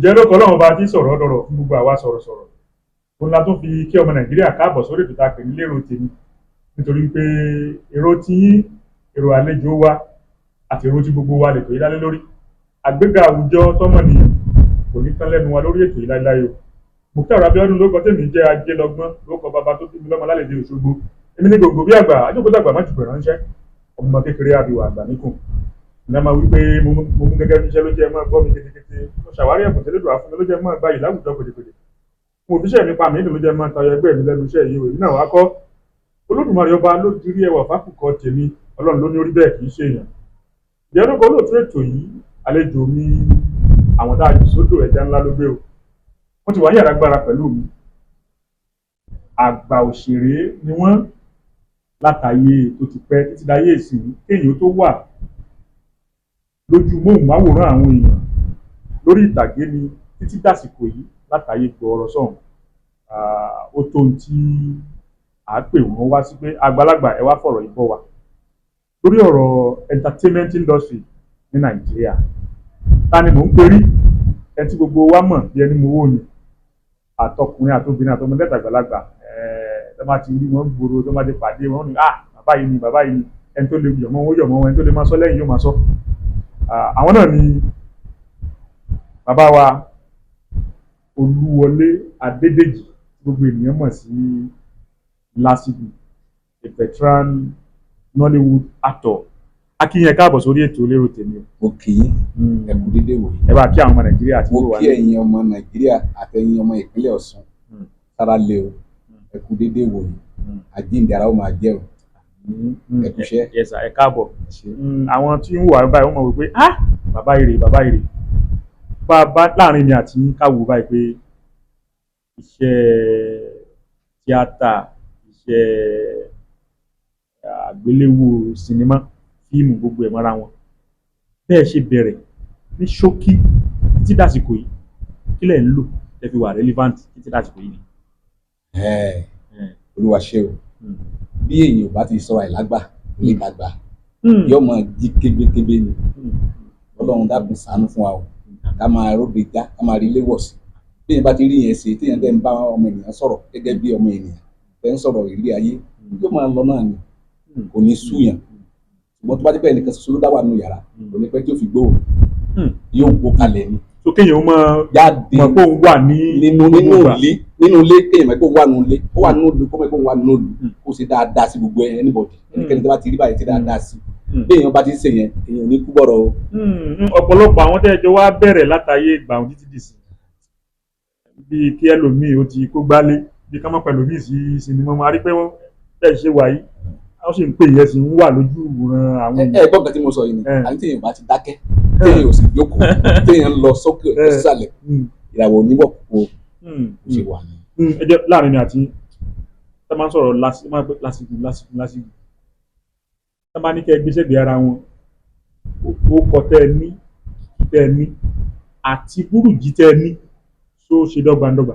jẹ́ ló kọ́ lọ́wọ́ bá ti sọ̀rọ̀ dọ̀rọ̀ fún gbogbo àwa sọ̀rọ̀sọ̀rọ̀ òun la tó fi kí ọmọ Nàìjíríà káàbọ̀ sórí ètò tá a pè ní lérò tèmi nítorí pé èrò tí èrò àlejò wa àti èrò tí gbogbo wa lè tó yí lálé lórí àgbéga àwùjọ tọmọnìyàn kò ní tán lẹ́nu wa lórí ètò yìí láéláé o Mukhtar Abiodun ló kọ tèmi jẹ́ ajé lọ́gbọ́n ló kọ bàbá tó tóbi lọ́mọ lálejò Òṣogbo èmi ní gbogbo bí àgbà ajókòó àgbà má ti pè ránṣẹ́ ọmọ kékeré àbíwá àgbà níkùn ní a máa wí pé mo mú gẹ́gẹ́ bí iṣẹ́ ló jẹ́ máa gbọ́ mi kétékété mo ṣàwárí ẹ̀bùn tẹ́lẹ̀ dùn àfúnmi ló jẹ́ máa gbayì láwùjọ pèdèpèdè mo òfíṣẹ́ mi pa mí ìdùn ló jẹ́ máa tayọ ẹgbẹ́ mi lẹ́nu iṣẹ́ yìí èyí náà wá kọ́ Olódùmarè ọba ló dirí ẹwà fákùkọ tèmi Ọlọ́run ló ní orí bẹ́ẹ̀ kì í ṣe èèyàn ìyẹn ló kọ́ lóòótọ́ ètò yìí àlejò mi àwọn tá a jù sódò ẹja ńlá ló gbé o wọ́n ti wá yàrá gbára pẹ̀lú mi àgbà òṣèré ni wọ́n látàyè tó ti pẹ́ títí dáyé ìsìn kéèyàn tó wà lójú móhùnmáwòrán àwọn èèyàn lórí ìtàgé ni títí dàsìkò yìí látàyè gbọ́ọ̀rọ̀ sọ̀hún ó tó ohun tí à á pè wọ́n wá sí pé àgbàlagbà ẹ wá fọ̀rọ̀ yìí bọ́ wa lórí ọ̀rọ̀ entertainment industry ní Nàìjíríà ta ni mò ń perí ẹni tí gbogbo wa mọ̀ bí ẹni mo wò ni àtọkùnrin àtobìnrin àtọmọdé àtàgbàlagbà tó máa ti rí wọn gbòòrò tó máa ti pàdé wọn ni bàbá yìí ni ẹni tó lè yọ̀mọ́ wọn ẹni tó lè máa sọ lẹ́yìn yóò máa sọ àwọn náà ni bàbá wa Olúwọlé Adédèjì gbogbo ènìyàn mọ̀ sí Lásìgbò a veteran Nollywood actor akínyẹn káàbọ̀ sórí ètò lérò tèmi o. mo kì í ẹ kú dédé wòye. ẹ bá kí àwọn ọmọ Nàìjíríà àti mo kí ẹ̀yin ọmọ Nàìjíríà àtẹ̀yin ọmọ ìpínlẹ̀ Ọ̀ṣun sára lé o ẹ kú dédé wòye àjíǹde ara ó máa jẹ́ o ẹ kúṣẹ́. ẹ káàbọ̀ àwọn tí ń wà báyìí wọ́n mọ̀ wípé bàbá ire bá láàrin mi àti káwò báyìí pé iṣẹ́ tíátà iṣẹ́ àgbéléwò sinimá fíìmù gbogbo ẹ̀ mọ́ra wọn bẹ́ẹ̀ ṣe bẹ̀rẹ̀ ní ṣókí títí dàsìkò yìí kí lẹ̀ ń lò ẹ fi wà relevant títí dàsìkò yìí. Olúwa ṣe o bí èyí ò bá ti sọ àìlágbà lè dàgbà yóò máa jí kébékébé ni Ọlọ́run dákun ṣàánú fún wa o ká máa róde já ká máa rí ilé wọ̀ sí bí èèyàn bá ti rí yẹn ṣe téèyàn dẹ́ ń bá ọmọ ènìyàn sọ̀rọ̀ gẹ́gẹ́ bí ọmọ ènìyàn tẹ́ ń sọ̀rọ̀ ìrírí ayé yóò máa lọ náà ni kò ní súyàn ṣùgbọ́n tó bá jẹ́ pé ẹnìkan ṣoṣo ló dá wà nínú yàrá kò ní pẹ́ tí ó fi gbóhùn yóò gbó kalẹ̀ ni. so kéèyàn ó máa mọ̀ pé òun wà nínú ilé kéèyàn mọ̀ pé òun wà nínú ilé ó wà nínú ìlú kó mọ̀ pé òun wà nínú ìlú kó ṣe dáadáa sí gbogbo anybody ẹnikẹ́ni tó bá ti rí báyìí ṣe dáadáa sí bí èèyàn bá ti ṣe yẹn èèyàn ní kú bọ̀rọ̀ o. ọ̀pọ̀lọpọ̀ àwọn tẹ́jọ́ wá bẹ̀rẹ̀ látàyè ìgbà òun títí dìsí bíi kí ẹlòmíì ó ti kó gbálé bí ká má pẹ̀lú míì sí sinimá máa rí pé wọ́n bẹ́ẹ̀ ṣe wà yìí wọ́n sì ń pè yẹn sì ń wà lójú ìwòran àwọn èèyàn. gbọ́n kan tí mo sọ yìí ni àti téèyàn bá ti dákẹ́ téèyàn ò sì jókòó téèyàn ń lọ sókè sísàlẹ̀ ìràwọ̀ oníwọ̀ kò ṣe wà ní. ẹ jẹ́ láàrin mi àti tá a máa ń sọ̀rọ̀ lásìkò tá a bá ní kẹ́ ẹ gbéṣẹ́ gbé ara wọn ó kọ tẹ́ ẹ ní àti burújí tẹ́ ẹ ní tó ṣe dọ́gbandọ́gba.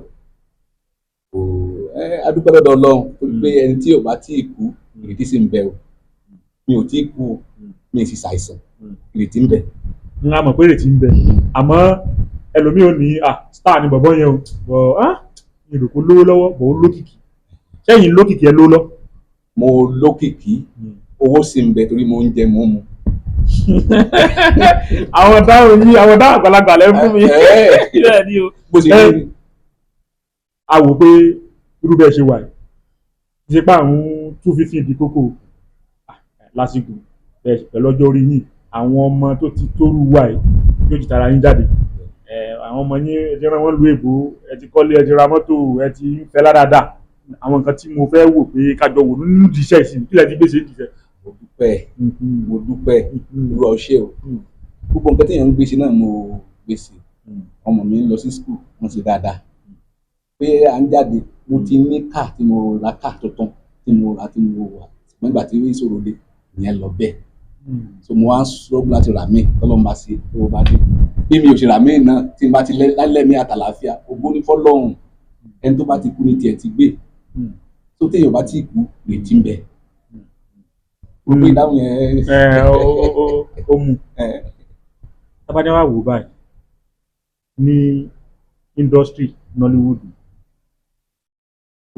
adúpẹ́ lọ́dọ̀ Ọlọ́run tó gbé ẹni tí ò bá tí ì kú ìrètí sì ń bẹ o mi ò tí ì kú o mi ì sì ṣàìsàn ìrètí ń bẹ. n á mọ̀ pé ìrètí ń bẹ àmọ́ ẹlòmíì ò ní star ni bọ̀bọ́ yẹn o bọ̀ ìròkó lówó lọ́wọ́ bọ̀ ó lókìkí sẹ́yìn lókìkí ẹ ló lọ. mo lókìkí owó sì ń bẹ torí mo ń jẹ mo ń mu. àwọn dáhùn àgbàlagbà lẹ́ fún mi. bó ṣe rí ni. a wò pé irú bẹ́ẹ̀ ṣe wà yìí ṣe pé àwọn 250 di kókó lásìkò pẹ̀lú ọjọ́ orí yìí àwọn ọmọ tó ti tóru wà yìí yóò ti tara yín jáde àwọn ọmọ yín ẹ ti rán wọn lu èbó ẹ ti kọ́lé ẹ ti ra mọ́tò ẹ ti ń fẹ́ ládàá àwọn nǹkan tí mo fẹ́ wò pé kájọ wò nínú ìdíṣẹ́ ìsìn kílẹ̀ ti gbèsè ìdíṣẹ́. mo dúpẹ́ irú ọṣẹ́ o gbogbo nǹkan téèyàn ń gbèsè náà mo gbèsè ọmọ mi ń lọ sí skul wọ́n ṣe dáadáa pé à ń jáde mo ti ní káà tí mo ra káà tuntun tí mo wà ṣùgbọ́n ìgbà tí ìṣòro dé ìyẹn lọ bẹ́ẹ̀ so mo wá ń sọ́gbọ́n láti rà mí tọ́lọ́mù bá ṣe tó bá dé bí mi ò ṣe rà mí náà tí n bá ti lẹ́mí àtàlàáfíà ògbó ní fọ́lọ́hùn ẹni tó bá ti kú ní tiẹ̀ ti gbé tó téèyàn bá ti kú retí ń bẹ gbogbo ìdáhùn yẹn. ó mú tábàdé wà wò báyìí ní industry Nollywood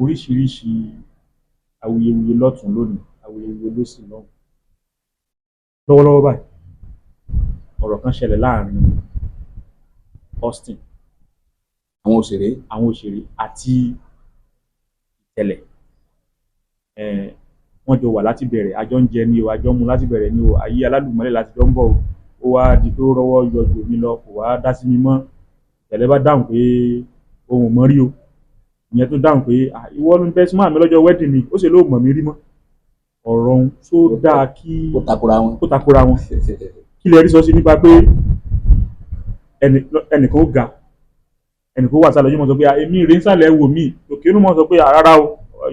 oríṣiríṣi awuyewuye lọ́tún lónìí awuyewuye lósì lọ́hùn lọ́wọ́lọ́wọ́ báyìí ọ̀rọ̀ kan ṣẹlẹ̀ láàrin Austin àwọn òṣèré àti Ìtẹ̀lẹ̀ wọ́n jọ wà láti bẹ̀rẹ̀ àjọ ń jẹ ní o àjọ ń mu láti bẹ̀rẹ̀ ní o ayé alálùmọ́lẹ̀ láti jọ ń bọ̀ o ó wá di pé ó rọ́wọ́ yọjú mi lọ kò wá dá sí mi mọ́ Ìtẹ̀lẹ̀ bá dáhùn pé òun ò mọ̀ rí o ìyẹn tó dáhùn pé ìwọ ló ń bẹ́ súnmọ́ àmì lọ́jọ́ wedding mi ó sì lóò mọ̀ mí rí mọ́ ọ̀rọ̀ ohun tó dáa kí ó takora wọn kí lè rí sọ sí nípa pé ẹnìkan ó ga ẹnìkan ó wà sálọ yóò mọ̀ sọ pé èmi rèé ń sàlẹ̀ wò mí òkè inú mọ̀ sọ pé rárá o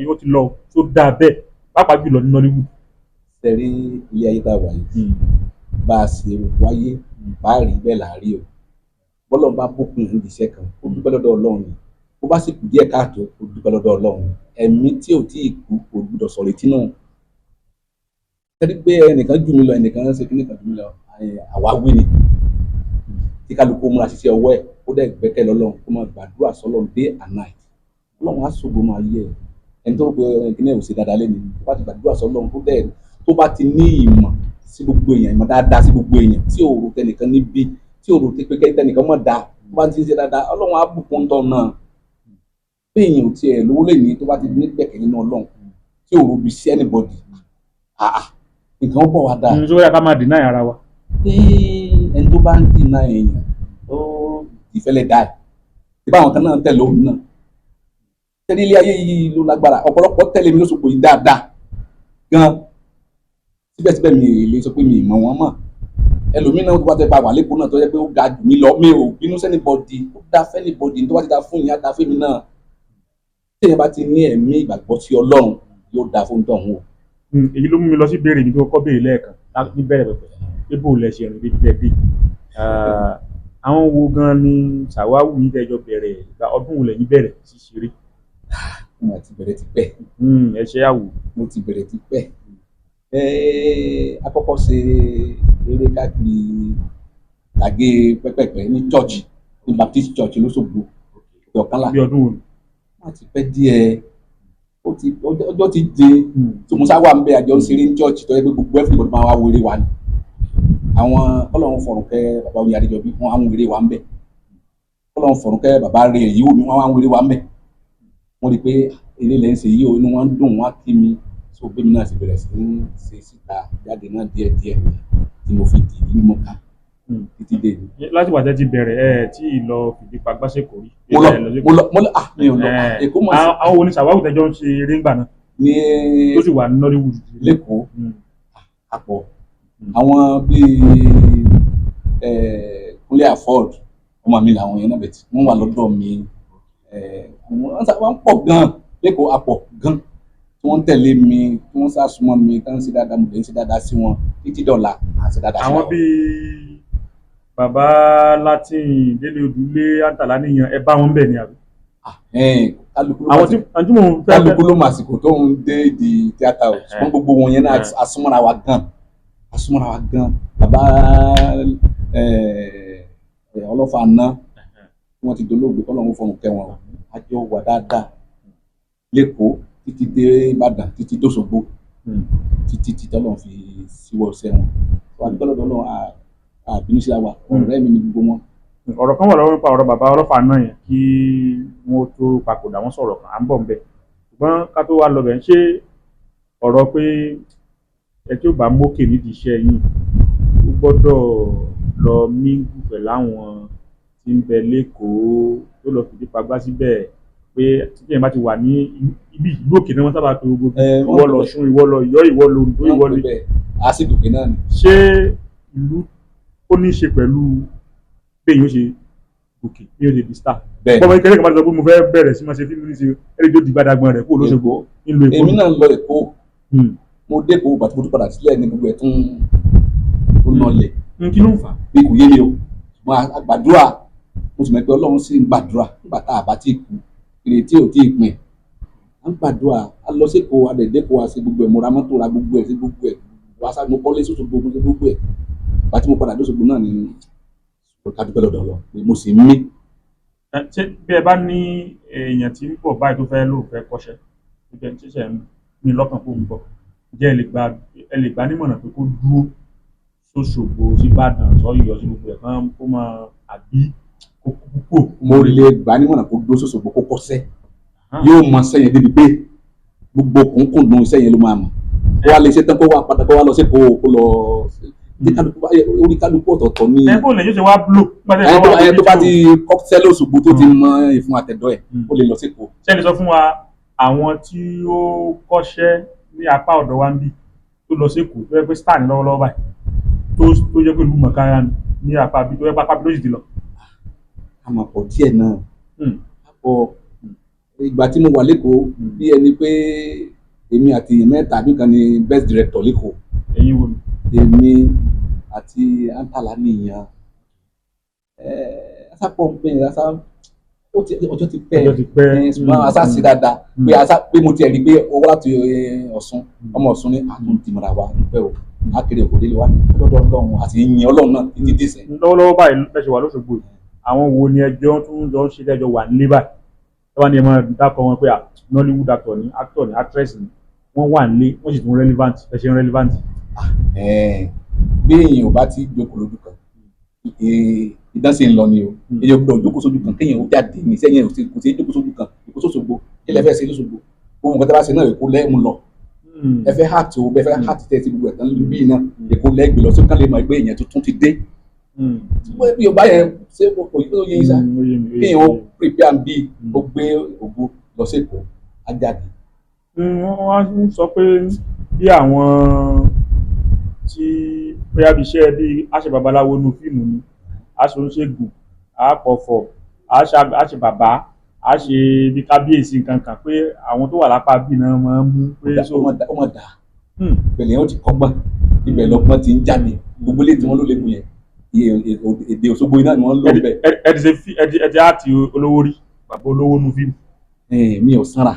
yóò ti lọ tó dáa bẹ́ẹ̀ pàápàá jùlọ ní Nollywood. Tẹ̀rí ilé ayé tá a wà yìí bá a ṣe wáyé bá a rí bẹ́ẹ̀ là á rí o bọ́lọ̀ bá bókun ìdíṣẹ́ kan ó dúpẹ́ lọ́dọ̀ Ọlọ́run ni bó bá sì kù díẹ̀ káàtó ó dúpẹ́ lọ́dọ̀ Ọlọ́run ni ẹ̀mí tí ò tí ì kú kò gbọdọ̀ sọ̀rọ̀ etí náà. Tẹ́rí pé ẹnìkan jù mí lọ ẹnìkan ṣe kíní kan jù mí lọ àwáwí ni tí kálukú múra ṣiṣẹ́ ọwọ́ ẹ̀ ó dẹ̀ gbẹ́kẹ̀ lọ́lọ́run kó máa gbàdúrà sọ́lọ́run day and night Ọlọ́run á ṣògo máa yẹ ẹni tó rò pé kíní ẹ̀ ò ṣe dáadáa lẹ́nu tó bá ti gbàdúrà sọ́lọ́run tó bá ti ní ìmọ̀ sí gbogbo èèyàn ìmọ̀ dáadáa sí gbogbo èèyàn tí ò rò tẹnìkan níbí tí ò rò pé tẹnìkan mọ̀ dáa tó bá ti ń ṣe dáadáa Ọlọ́run á bùkún tọ̀ náà bí èèyàn ò tiẹ̀ lówó lè ní tó bá ti ní gbẹ̀kẹ̀ nínú Ọlọ́run tí ò rò bí sí anybody nǹkan ó bọ̀ wá dáa. nítorí ká máa deny ara wa. ẹni tó bá ń deny èèyàn ó ìfẹ́lẹ̀ dáa ìbáwọn kan náà tẹ̀lé òun náà tẹ́lẹ̀ ilé ayé yìí ló lágbára ọ̀pọ̀lọpọ̀ tẹ̀lé mi lóṣogbo yìí dáadáa gan síbẹ̀síbẹ̀ mi lè sọ pé mi mọ̀ wọ́n mọ̀ ẹlòmíín náà tó bá tẹ́ bá wà lẹ́kọ̀ọ́ náà tó yẹ pé ó ga jù mí lọ mi ò bínú sẹ́ni bọ́dì ó dá fẹ́ni bọ́dì tó bá ti dá fún ìyá dá fẹ́mi náà téèyàn bá ti ní ẹ̀mí ìgbàgbọ́ sí Ọlọ́run yóò dá fún tọ̀hún o. èyí ló mú mi lọ sí béèrè mi tó kọ́ béèrè lẹ́ẹ̀kan níbẹ̀rẹ̀ pẹ̀pẹ̀ ébò lẹ ṣe rìn débi tẹ́dé àwọn wo gan ni ṣàwáwù yín tẹ́jọ bẹ̀rẹ̀ ìgbà ọdún wo lẹ́yìn bẹ̀rẹ̀ sí ṣeré. mo ti bẹ̀rẹ̀ ti pẹ́. ẹ ṣe àwò. mo ti bẹ̀rẹ̀ ti pẹ́. àkọ́kọ́ ṣe eré káàkiri tàgé pẹ́pẹ́pẹ́ ní church ní Baptist church lóṣogbo ọ̀kánlá. bí ọdún wo ni. wọ́n ti pẹ́ díẹ̀ ọjọ́ ti dé tí musa wà ń bẹ àjọ ń ṣeré ní church tó yẹ pé gbogbo everybody máa wá wéré wa ni àwọn Ọlọ́run fọ̀rùn kẹ́ bàbá Oyin Adéjọbí wọ́n á ń wéré wa ń bẹ Ọlọ́run fọ̀rùn kẹ́ bàbá rẹ̀ èyí wò mí wọ́n á ń wéré wa ń bẹ wọ́n rí i pé eré lẹ́ ń ṣe yìí o inú wọn ń dùn wọ́n á kí mi so bí mi náà ti bẹ̀rẹ̀ sí ń ṣe síta jáde náà díẹ̀díẹ̀ tí mo fi dì í mọ́ ká títí dé ní. láti wà tẹ́ ti bẹ̀rẹ̀ tí ì lọ fìdí pa gbàṣẹ́kò rí. mo lọ mi ò lọ Èkó mọ̀ sí. àwọn oníṣàwáwù tẹ́jọ́ ń ṣe eré ńgbà náà. ní tó sì wà ní Nollywood. lẹ́kọ̀ọ́ àpọ̀ àwọn bíi Kúnlé Afọ́d ọmọ mi làwọn yẹn náà bẹ̀ tí wọ́n wà lọ́dọ̀ mi wọ́n pọ̀ gan-an lẹ́kọ̀ọ́ àpọ̀ gan-an tí wọ́n tẹ̀lé mi tí wọ́n sàsúnmọ́ mi tí wọ́n ń ṣe dáadáa mo lè ń ṣe dáadáa sí wọn títí dọ̀la àti dáadáa sí wọn. àwọn bíi bàbá Latin Délé Odùlé Àǹtàlá nìyẹn ẹ bá wọn bẹ̀ ni àbí. kálukú ló mà àsìkò tó ń dé di tíátà o ṣùgbọ́n gbogbo wọn yẹn náà asúnmọ́ra wa gan bàbá ọlọ́fà ná wọ́n ti dolóògbé kọ́lọ́run fọ̀hún kẹ́ wọn àjọ wà dáadáa lẹ́kọ̀ọ́ títí dé Ìbàdàn títí dóṣogbo títí tọ́lọ́run fi síwọ́ sẹ́wọ̀n wọ́n adúgbò lọ́dọ̀ Ọlọ́run àbínú sí àwa ọ̀rẹ́ mi ní gbogbo wọn. ọ̀rọ̀ kan wà lọ́wọ́ nípa ọ̀rọ̀ bàbá ọlọ́fà náà yẹn kí wọ́n tó papòdà wọ́n sọ̀rọ̀ kan à ń bọ̀ ńbẹ̀ ṣùgbọ́n ká tó wá lọ bẹ̀ ń ṣe ọ̀rọ̀ pé ẹ tí ó bá mókè nídìí iṣẹ́ yìí ó gbọ́dọ̀ lọ míngù pẹ̀lú àwọn tí ń bẹ lẹ́kọ̀ọ́ tó lọ fìdí pagbá síbẹ̀ pé títí ẹ̀ bá ti wà ní ibi ìlú òkè náà wọ́n sábà pe gbogbo ìwọ lọ Ọ̀ṣun ìwọ lọ Ọ̀yọ́ ìwọ lọ Oǹdó ìwọ ní. àṣìdùkẹ́ náà ni. ṣé ìlú ó ní í ṣe pẹ̀lú pé yóò ṣe gòkè bí yóò ṣe di star. bọ́mọ ìkẹrẹ́ kan bá ti sọ pé mo fẹ́ bẹ̀rẹ̀ sí máa ṣe fíìmù ní ṣe ẹni tó di gbàdàgbọ́n rẹ̀ kó lóṣogbo nílùú Èkó. èmi náà lọ Èkó mo dé Èkó bàtí mo tún padà sílẹ̀ ní gbogbo ẹ̀ tún nọlẹ̀. kí ló ń fà. bí kò yé mi o ṣùgbọ́n àgbàdúrà mo sì mọ̀ pé Ọlọ́run sì ń gbàdúrà nígbà tá a bá ti kú ìrètí ò tí ì pin à ń gbàdúrà a lọ sí Èkó adẹ̀dẹ́kọ̀ wa sí gbogbo ẹ̀ mo ra mọ́tò ra gbogbo ẹ̀ sí gbogbo ẹ̀ wá sá mo kọ́lé sóṣogbo mo ṣe gbogbo ẹ̀ bàtí mo padà dóṣogbo náà ni ká dúpẹ́ lọ́dọ̀ lọ pé mo sì mí. ṣé bí ẹ bá ní èèyàn tí ń bọ̀ báyìí tó fẹ́ lò fẹ́ kọ́ṣẹ́ ibẹ̀ tí ṣe ń ní lọ́kàn kó ń bọ̀ jẹ́ ẹ lè gbà nímọ̀ràn pé kó dúró sóṣogbo síbàdàn sọ́yọ́ sí gbogbo ẹ̀ kan kó máa àbí kó púpọ̀. mo lè gbà nímọ̀ràn kó dúró sóṣogbo kó kọ́ṣẹ́ yóò mọ sẹ́yìn débi pé gbogbo kùnkùndùn iṣẹ́ yẹn ló máa mọ̀ kó wá lè ṣe tán kó wá padà kó wá lọ sí kó lọ orí kálukú ọ̀tọ̀ọ̀tọ̀ ní. ẹ kó lè yóò ṣe wá blow. ẹ tó bá ti kọ́ṣẹ́ lóṣogbo tó ti mọ ìfun àtẹ̀dọ́ ẹ̀ ó lè lọ sí kó. ṣé ẹni sọ fún wa àwọn tí ó kọ́ṣẹ́ ní apá ọ̀dọ̀ wa ń bì tó lọ sí Èkó tó yẹ pé star ní lọ́wọ́lọ́wọ́ báyìí tó jẹ́ pé ìlú mọ̀kára ní apá bí tó yẹ pápá bí ló sì ti lọ. àmọ́ pọ̀ díẹ̀ náà àpọ̀ ìgbà tí mo wà lẹ́kọ̀ọ́ bí ẹni pé èmi àti mẹ́ta àbí kan ní best director lẹ́kọ̀ọ́. ẹ̀yin wo ni. èmi àti antala nìyẹn asapọ̀ ń pè é ọjọ́ ti pẹ́ ṣùgbọ́n asa sí dáadáa pé mo tiẹ̀ rí pé owó láti Ọ̀ṣun ọmọ Ọ̀ṣun ní àtúntìmọ̀ra wa dúpẹ́ o akéré òkò délé wa lọ́dọ̀ Ọlọ́run àti ìyìn Ọlọ́run náà títí dìsẹ́. lọ́wọ́lọ́wọ́ báyìí lẹ́sẹ̀ wà lóṣogbo àwọn wo ni ẹjọ́ tó ń jọ ń ṣe lẹ́jọ́ wà nílé báyìí ẹ wá ní ẹ máa dákọ̀ wọn pé Nollywood actor ni actor ni actress ni wọ́n wà nílé wọ́n sì tún relevant ẹ ṣe relevant. bí èèyàn ò bá ti jókòó lójú kan ìdánṣe ń lọ ni o èèyàn gbọ́dọ̀ jókòó sójú kan kéèyàn ó jáde ní sẹ́yìn kò sí jókòó sójú kan Èkó sóṣogbo kí lẹ fẹ́ ṣe lóṣogbo gbogbo nǹkan tí a bá ṣe náà Èkó lẹ́ẹ̀mú lọ ẹ fẹ́ hàtì o bẹ́ẹ̀ fẹ́ hàtì tẹ́sí gbogbo ẹ̀tàn bí náà Èkó lẹ́gbẹ̀ẹ́ lọ sí kán lè mọ̀ ẹgbẹ́ èèyàn tuntun ti dé bí o bá yẹn ṣe kò yí tó yé yín sá kéèyàn ó prepare bí ó gbé ògo lọ sí Èkó á jáde. wọ́n wá ń sọ pé bí àwọn tí bóyá bí iṣẹ́ bí àṣẹ babaláwo nu fíìmù ni aṣoṣègùn àpọ̀fọ̀ àṣẹ bàbá àṣẹ bí kábíyèsí nǹkan kan pé àwọn tó wà lápá bí náà máa ń mú pé. ó mọ̀ dá pẹ̀lẹ́ yẹn ó ti kọ́gbọ́n ibẹ̀ lọ́gbọ́n ti ń jáde gbogbo ilé tí wọ́n ló lè mú yẹn èdè Òṣogbo iná ni wọ́n lò bẹ́ẹ̀. ẹ ti àti olówó rí bàbá olówó nu fíìmù. mi ò sanra.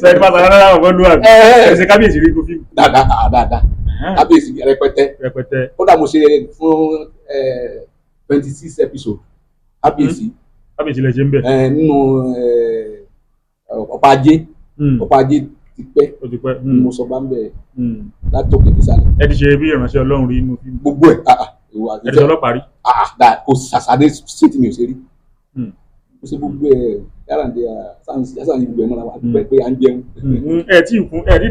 sẹ́ni bá sanra náà wọ́n lù àbí ẹ ṣe kábíyèsí rí nu fíìmù. dáadáa kábíyèsí rẹpẹtẹ kódà mo ṣe fún 26 episode kábíyèsí lè ṣe ń bẹ̀. nínú ọ̀pá ajé ti pẹ́ mo sọ bá ń bẹ̀ láti òkè nísàlẹ̀. ẹ ti ṣe bí ìránṣẹ́ Ọlọ́run rí inú fíìmù. gbogbo ẹ̀ ẹ ti ṣe ọlọ́pàá rí. kò ṣàṣàdé ṣètì mi ò ṣe rí mo ṣe gbogbo ẹ̀ yàrá-ǹdẹ̀ sáàsì gbogbo ẹ̀ mọ́ra wa pẹ́ pé à ń jẹun. ẹ tí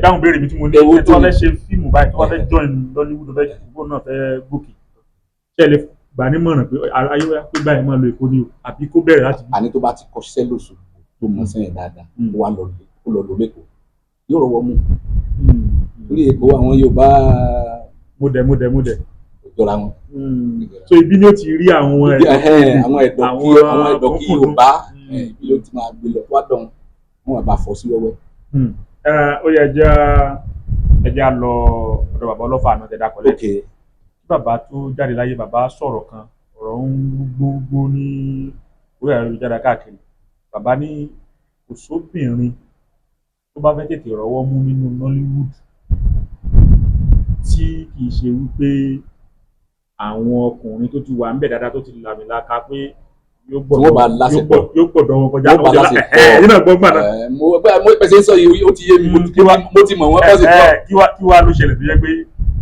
dáhùn béèrè mi tí mo ní ẹ tí wọ́n fẹ́ ṣe fíìmù báyìí tí wọ́n fẹ́ join Nollywood fẹ́ gbogbo náà fẹ́ gòkè ṣe lè gbà nímọ̀ràn pé ayélujára pé báyìí máa lo Èkó ni o àbí kó bẹ̀rẹ̀ láti. àní tó bá ti kọ́ṣẹ́ lóṣù tó mọ̀ sẹ́yìn dáadáa ó wà lọ lò lẹ́kọ̀ọ́ yóò rọwọ́ mú orí Èkó àwọn Yorùbá múdẹ jọra wọn. so ibi ni ó ti rí àwọn ẹ̀dọ̀ kí Yorùbá ibi ló ti máa gbé lọ wá dán wọn wà bá fọ́ sí wẹ́wẹ́. ó yẹ ẹja lọ ọ̀dọ̀ bàbá Ọlọ́fà náà tẹ̀dá kọ́lẹ́ tí bàbá tó jáde láyé bàbá sọ̀rọ̀ kan ọ̀rọ̀ ń gbogbo ní orí ayélujára káàkiri bàbá ní kò sóbìnrin tó bá fẹ́ tètè rọ́wọ́ mú nínú Nollywood tí kì í ṣe wípé àwọn ọkùnrin tó ti wà ń bẹ̀ dáadáa tó ti làmìlaka pé yóò gbọ́dọ̀ wọn kọjá wọ́n bá lásìkò ẹ̀yìn náà gbọ́ gbàdá. mo pèsè sọ yìí ó ti yé mi mo ti mọ̀ wọ́n pọ̀sì pọ̀. kí wá ló ṣẹlẹ̀ tó yẹ pé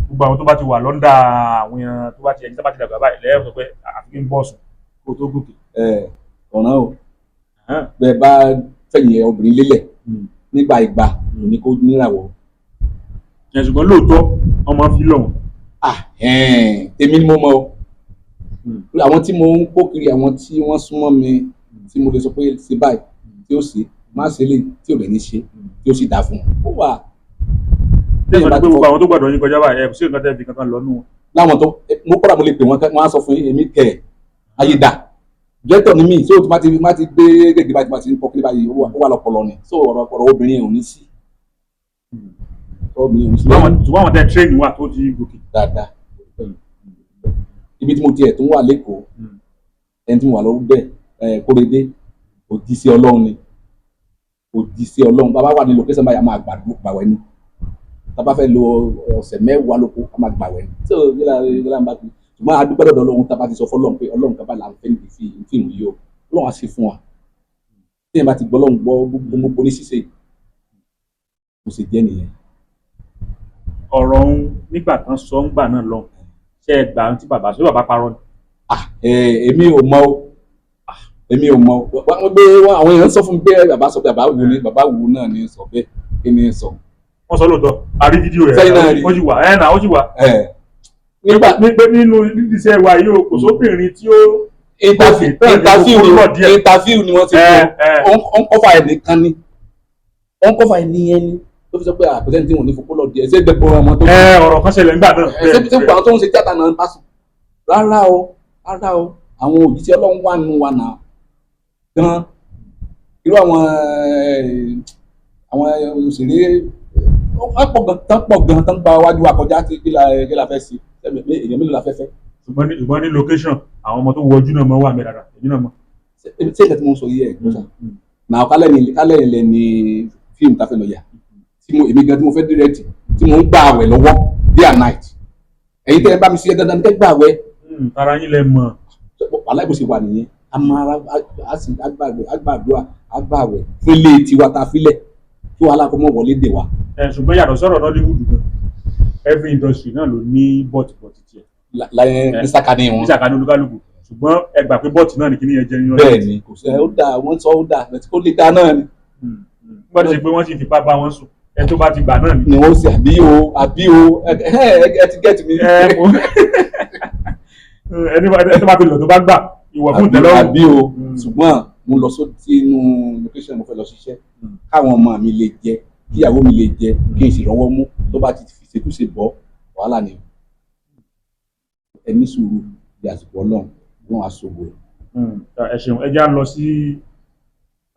gbogbo àwọn tó bá ti wà lọ́ndà àwọn èèyàn tó bá ti ẹni tó bá ti dàgbà báyìí lẹ́yìn sọ pé àfi ń bọ́ọ̀sù kó tó gòkè. ọ̀ràn o bẹ́ẹ̀ bá fẹ̀yìn obìnrin lélẹ̀ nígbà ìgbà ní kó níràwọ̀. ṣùgbọ́n lóòótọ́ ọmọ fi lọ̀ wọ́n. èmi ni mo mọ̀ o àwọn tí mo ń kó kiri àwọn tí wọ́n súnmọ́ mi tí mo lè sọ pé ṣe báyìí tí ó ṣe má ṣe lè tí ò lè ní ṣe tí ó sì dá fún wọn. ó wà. ṣé ìgbà tó gbogbo àwọn tó gbàdọ̀ yín kọjá báyìí ẹ̀ ṣé nǹkan tẹ́ fi kankan lọ nù wọn. láwọn tó mo kọ́ra mo lè pè wọ́n á sọ fún èmi kẹ̀ ayé dà lẹ́tọ̀ ní mi so tó má ti gbé gègé báyìí tó má ti ń kọ́ kí báyìí ó wà lọ́pọ̀lọ́ ni so ọ̀rọ̀ obìnrin ò ní sí. ṣùgbọ́n àwọn tẹ́ tírẹ́ẹ̀nì wà tó ti gòkè. dáadáa ibi tí mo tiẹ̀ tún wà lẹ́kọ̀ọ́ ẹni tí mo wà lọ́wọ́ bẹ́ẹ̀ Kóredé òjíṣẹ́ Ọlọ́run ni òjíṣẹ́ Ọlọ́run bàbá wà ní location báyìí a máa gbàwẹ̀ ni tàbá fẹ́ lo ọ̀sẹ̀ mẹ́wàá lóko a máa gbàwẹ̀ ni tí o yẹlá ń bá tu ṣùgbọ́n a dúpẹ́ lọ́dọ̀ Ọlọ́run tàbá ti sọ fọ́lọ́run pé Ọlọ́run kaba là ń fẹ́ níbi fi fíìmù yìí o Ọlọ́run á ṣe fún wa tí ẹ bá ti gbọ́ Ọlọ́run gbọ́ gbogbo ní ṣíṣe kò sì jẹ́ nìyẹn. ọ̀rọ̀ ohun nígbà tán sọ ń gbà náà lọ ṣe é gbà tí bàbá parọ́ ni. Èmi ò mọ̀ o èmi ò mọ̀ wọ́n gbé àwọn èèyàn sọ fún mi pé bàbá sọ pé bàbá wù náà ní sọ bẹ́ẹ̀ kí ni sọ. wọ́n sọ lóòótọ́ a rí fídíò rẹ̀ Sẹ́yìn náà rí. ó sì wà ó sì wà. nígbà pé nínú iṣẹ́ wa yìí o kò sóbìnrin tí ó interview ni wọ́n ti kọ́ ó ń kọ́fà ẹ̀ nìkan ni ó ń kọ́fà ẹ̀ nìyẹn ni tó fi sọ pé àpẹẹrẹ tí wọ́n ní fokó lọ díẹ̀ ṣé gbẹ̀gbọ́ ọmọ tó. ọ̀rọ̀ kan ṣẹlẹ̀ nígbà náà. ṣé àwọn tó ń ṣe tíátà náà ń bá sùn rárá o àwọn òjíṣẹ́ Ọlọ́run wà nù wà náà gan irú àwọn òṣèré wọ́n pọ̀ gan tán gba wájú wa kọjá tí kí la fẹ́ sí èèyàn mélòó la fẹ́ fẹ́. ṣùgbọ́n ní location àwọn ọmọ tó wọ ojú náà mọ́ wà mí dáadáa èmi náà mọ́. ṣé ìgbà tí mo sọ yìí ẹ̀ gbọ́sà náà kálẹ̀ ilẹ̀ ni fíìmù tá a fẹ́ lọ yà èmi gan tí mo fẹ́ direct tí mo ń gbà àwẹ̀ lọ́wọ́ day and night ẹ̀yin tẹ́ ẹ bá mi ṣe dandan kẹ́ gbà àwẹ̀. ara yín lẹ mọ̀. aláìbòsí wà nìyẹn agbàdúrà agbàwẹ̀ fún ilé tiwa ta filẹ̀ kí wàhálà kó mọ̀ wọlé dè wa. ṣùgbọ́n yàtọ̀ sọ̀rọ̀ Nollywood gan every industry náà ló ní bọ́ọ̀tì tiẹ̀. láyé nísàkánì wọn. nísàkánì olúkálùkù ṣùgbọ́n ẹ gbà pé bọ́ọ̀tì náà ní kíní yẹn jẹ́ nínú. bẹ́ẹ̀ ni kò sẹ́ ó dáa wọ́n sọ ó dáa bẹ́ẹ̀ kó lè dáa náà ni. wọ́n ti ṣe pé wọ́n sì fipá bá wọn sùn ẹ tó bá ti gbà náà ni. ni wọ́n ṣe àbí o ẹ ti gẹ́tì mi. ẹni tó bá fi lọ tó bá gbà ìwọ fún ìtẹ́lọ́rùn. àbí o ṣùgbọ́n mo lọ sínú location mo fẹ́ lọ ṣiṣẹ́ káwọn ọmọ mi lè jẹ kíyàwó mi lè jẹ kí n sì rọ́wọ́ mú tó bá ti fi ṣekúṣe bọ́ wàhálà ni ẹ ní sùúrù bí àsìkò Ọlọ́run wọn aṣọwò ẹ. ẹ ṣeun ẹ já lọ sí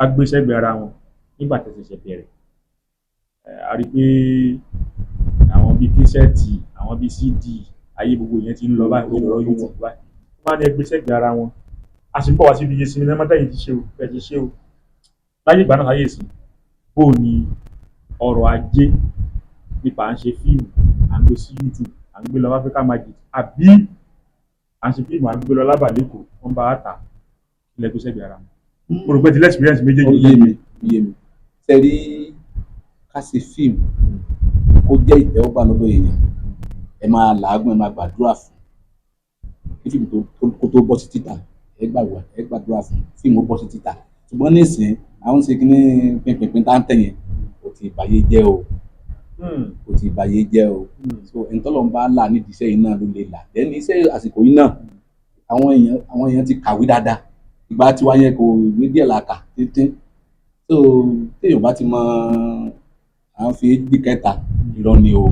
agbésẹ́gbẹ̀ẹ́ ara wọn nígbà tẹ̀sẹ̀ṣẹ̀ bẹ̀rẹ̀ a rí pé àwọn bíi kíṣẹ́ẹ̀tì àwọn bíi CD ayé gbogbo yẹn ti ń lọ báyìí lọ́rọ̀ YouTube báyìí wọ́n máa ní ẹgbẹ́sẹ̀gbẹ̀ẹ́ ara wọn a sì ń bọ̀ wá síbi iye sinmi náà tẹ̀yìn ti ṣe o ẹ ti ṣe o láyé ìgbà náà láyé ìsìn bó o ní ọrọ̀ ajé nípa à ń ṣe fíìmù à ń gbé sí YouTube à ń gbé lọ Africa Magic àbí à ń ṣe fíìmù à ń gbé lọ lábàlẹ́kọ̀ wọ́n bá a ta ilẹ̀ ẹgbẹ́sẹ̀gbẹ̀ẹ́ ara wọn mo rò pé ti lẹ́ experience méjèèjì. ó yé mi sẹ́rí ká ṣe fíìmù kó jẹ́ ìtẹ́wọ́gbà lọ́dọ̀ èèyàn ẹ máa làágùn ẹ máa gbàdúrà fún kí fíìmù kó tó bọ́ sí títà ẹ gbàdúrà fún fíìmù ó bọ́ sí títà ṣùgbọ́n nísìnyí àwọn ṣe kíní pínpín tá ń tẹ̀yìn kò tí ì bàyé jẹ́ o so ẹ̀ńtọ́lọ́ ń bá là nídìí iṣẹ́ yìí náà ló lè là lẹ́nu iṣẹ́ àsìkò yìí náà àwọn èèyàn ti kàwé dáadáa ìgbà tiwa yẹn kò ní díẹ̀ làkà títí so téèyàn bá ti mọ àwọn fi éjì kẹta irọ́ ni o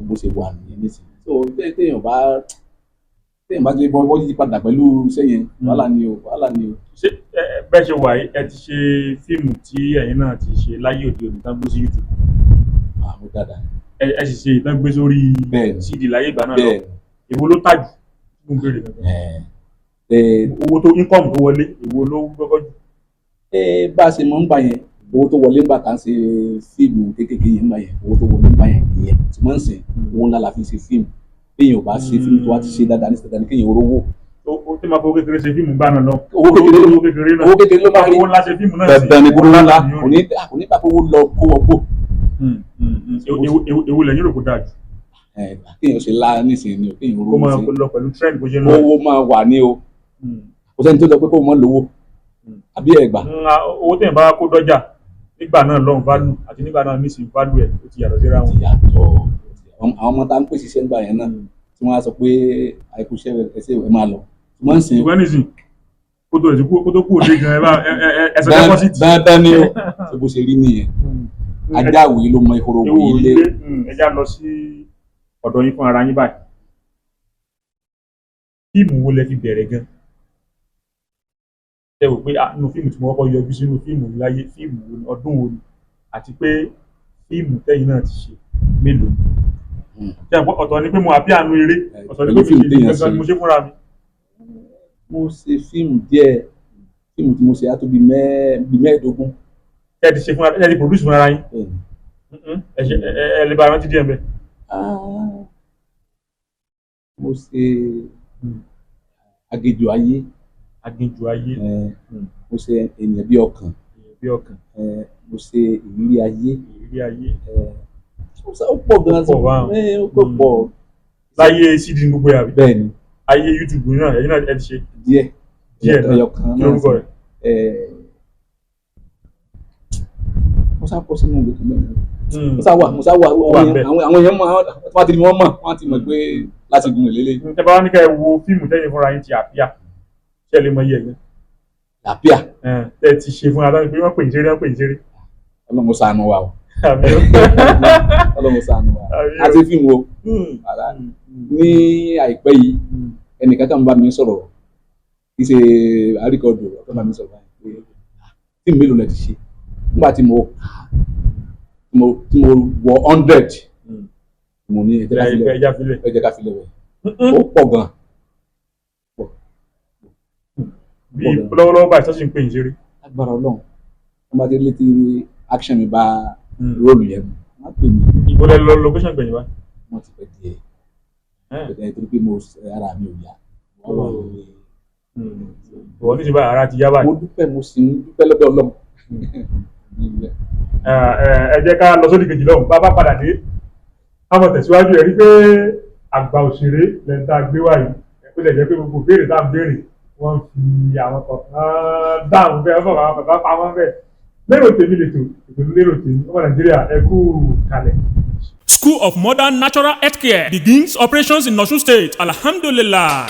bó ṣe wà nìyẹn nísìnyí so téèyàn bá ti bọ́ yí padà pẹ̀lú iṣẹ́ yẹn wàhálà ni o. ṣé bẹ́ẹ̀ ṣe wà ẹ ti ṣe fíìmù tí ẹ̀yin náà ti ṣe láyé òde òní tán gbé sí YouTube. àwọn dáadáa. ẹ sì ṣe ìtàn gbé sórí CD láyé ìgbà náà lọ èwo ló tàjù fún bèrè owó tó income tó wọlé èwo ló gbọ́gbọ́ jù. bá a ṣe mọ̀ ń gbà yẹn owó tó wọlé ńgbà tá à ń ṣe fíìmù kékeré yẹn ńgbà yẹn owó tó wọlé ńgbà yẹn nìyẹn ṣùgbọ́n ń sìn owó ńlá la fi ṣe fíìmù béèyàn ò bá ṣe fíìmù tó wá ti ṣe dáadáa ní sẹ́dáni kéèyàn rówó. ó tí máa fowó kékeré ṣe fíìmù gbà náà lọ. owó kékeré ló máa rí owó ńlá ṣe fíìmù náà sí. bẹ́ẹ̀ ni owó ńlá kò ní bá owó lọ kó wọgbó. ewu lẹ́yìn rò kó dáa jù. kéèyàn ṣe lá nísìnyí ni o kéèyàn rówó. kó máa lọ pẹ̀lú trend bó ṣe ń lọ. owó máa wà ní o kò sẹ́ni tó sọ pé kó mọ́ lówó àbí ẹ̀gbà. owó tẹ̀yìn bá kó dọ́jà nígbà náà lọ́hùn value àti nígbà náà nísìnyí value ẹ̀ ó ti yàtọ̀ síra wọn. àwọn ọmọ tá à ń pèsè iṣẹ́ ńgbà yẹn náà tí wọ́n á sọ pé àìkú iṣẹ́ ẹsẹ̀ ẹ̀ máa lọ. ṣùgbọ́n nísìnyí kó tó kú òde gan ẹsẹ̀ deposit. dáadáa ni o ṣe bó ṣe rí nìyẹn ajá àwòye ló mọ ìhòòhò yìí lé. ẹ já lọ sí ọ̀dọ̀ yín fún ara yín báyìí. fíìmù wo lẹ fi bẹ̀rẹ̀ gan? ẹ wò pé nínú fíìmù tí mo kọ́kọ́ yọjú sínú fíìmù láyé fíìmù wo ni ọdún wo ni àti pé fíìmù tẹ́yìn náà ti ṣe mélòó ni. ọ̀tọ̀ ni pé mo àbí àánú eré ọ̀tọ̀ ni pé mi ṣe gangan ni mo ṣe fúnra mi. mo ṣe fíìmù díẹ̀ fíìmù tí mo ṣe á tó bíi mẹ́ẹ̀ẹ́dógún. ẹ ti ṣe fúnra ẹ ti produce fúnra yín. ẹ lè bá rántí díẹ̀ mbẹ́. mo ṣe Agéjò Ayé aginjù ayé. Mo ṣe ènìyàn bí ọkàn. Bí ọkàn. Mo ṣe ìrírí ayé. Ìrírí ayé. Ó pọ̀ gan-an sí ó pọ̀. Láyé CD ní gbogbo yàrá. Bẹ́ẹ̀ni. Ayé YouTube náà ẹ̀yin náà ẹ ti ṣe. Díẹ̀ náà kí lórúkọ rẹ̀. mo sá kó sínú ìwé kan bẹ́ẹ̀ mo sá wà àwọn èèyàn wọ́n ti ní wọ́n ti mọ̀ pé láti gun ìlélẹ̀. Tẹ́ bá wá ní ká ẹ wo fíìmù tẹ́yìn fúnra yín ti àpíà ṣé ẹ lè mọ iye ẹ̀gbẹ́. àpíà. Tẹ́ ti ṣe fúnra láti pé wọ́n pè ń ṣeré. Ọlọ́run ṣàánú wa o. Ọlọ́run ṣàánú wa àti fíìmù o. Ní àìpẹ́ yìí ẹnìkan kan bá mi sọ̀rọ̀ kì í ṣe àríkọ̀dù ọ̀kan bá mi sọ̀rọ̀ báyìí pé fíìmù mélòó lẹ ti ṣe nígbà tí mo wọ 100 mo ní ẹjẹ ká filẹ̀ rẹ̀ ó pọ̀ gan. bí lọ́wọ́lọ́wọ́ báyìí sọ́sì ń pè ń ṣeré. Agbára Ọlọ́run wọ́n bá dé létí action mi bá róòlù yẹn wọ́n pè mí. ìbọlẹ̀ lọ location gbẹ̀yìn wa. wọ́n ti pẹ́ díẹ̀ torí pé ara mi ò yá. wọ́n ní ti bá ara ti yá báyìí. mo dúpẹ́ mo sì ń dúpẹ́ lọ́dọ̀ Ọlọ́run. ẹ jẹ́ ká lọ sódì kejì lọ́hùn bá padà dé káwọn tẹ̀síwájú ẹ̀ rí pé àgbà òṣèré lẹ́ńtà gbé wáyé ó lè jẹ́ pé gbogbo béèrè tá à ń béèrè wọ́n fi àwọn kọ̀ọ̀kan dáhùn bẹ́ẹ̀ fọwọ́ àwọn kọ̀ọ̀kan pamọ́ bẹ́ẹ̀ lérò tèmi lètò lérò tèmi ọmọ Nàìjíríà ẹ kú kalẹ̀. School of Modern Natural Healthcare begins operations in Osun State. Alhamdulillah.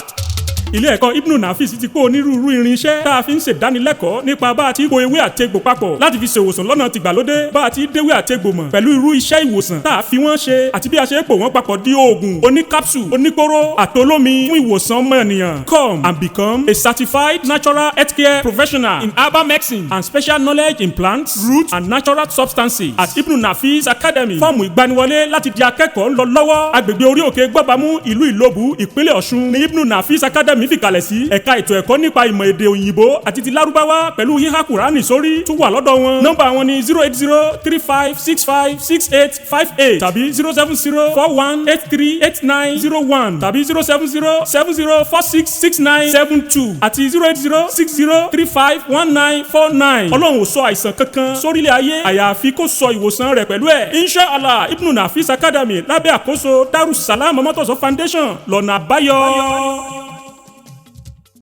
Ilé ẹ̀kọ́ Ibnu Nafis ti kó onírúurú irinṣẹ́ tá a fi ń ṣèdánilẹ́kọ̀ọ́ nípa bá a ti kó ewé àtegbò papọ̀ láti fi ṣèwòsàn lọ́nà tìgbàlódé bá a ti déwé àtegbò mọ̀ pẹ̀lú irú iṣẹ́ ìwòsàn tá a fi wọ́n ṣe àti bí a ṣe pò wọ́n papọ̀ di oògùn oníkápsù oníkóró àtolómi fún ìwòsàn ọmọnìyàn. Come and become a certified natural healthcare professional in herbal medicine and special knowledge in plants, roots and natural substances at Ibnu Nafis Academy. Fọ́ọ̀mù ìgbaniwọlé láti di akẹ́kọ̀ọ́ ń lọ lọ́wọ́. Agbègbè orí òkè Gbọ́bámú ìlú Ìlóbù ìpínlẹ̀ Ọ̀ṣun ní Ibnu Nafis Academy mi fìkàlẹ̀ sí ẹ̀ka ètò ẹ̀kọ́ nípa ìmọ̀ èdè òyìnbó àti ti lárúbáwá pẹ̀lú híhá kùránì sórí tún wà lọ́dọ̀ wọn. nọ́mbà wọn ni 08035656858 tàbí 07041838901 tàbí 07070466972 àti 08060351949. Ọlọ́run ò sọ àìsàn kankan sórílẹ̀ ayé àyàfi kó sọ ìwòsàn rẹ̀ pẹ̀lú ẹ̀. Inshallah Ibnu Nafis Academy lábẹ́ àkóso Darussalam Motors Foundation lọ́nà àbáyọ.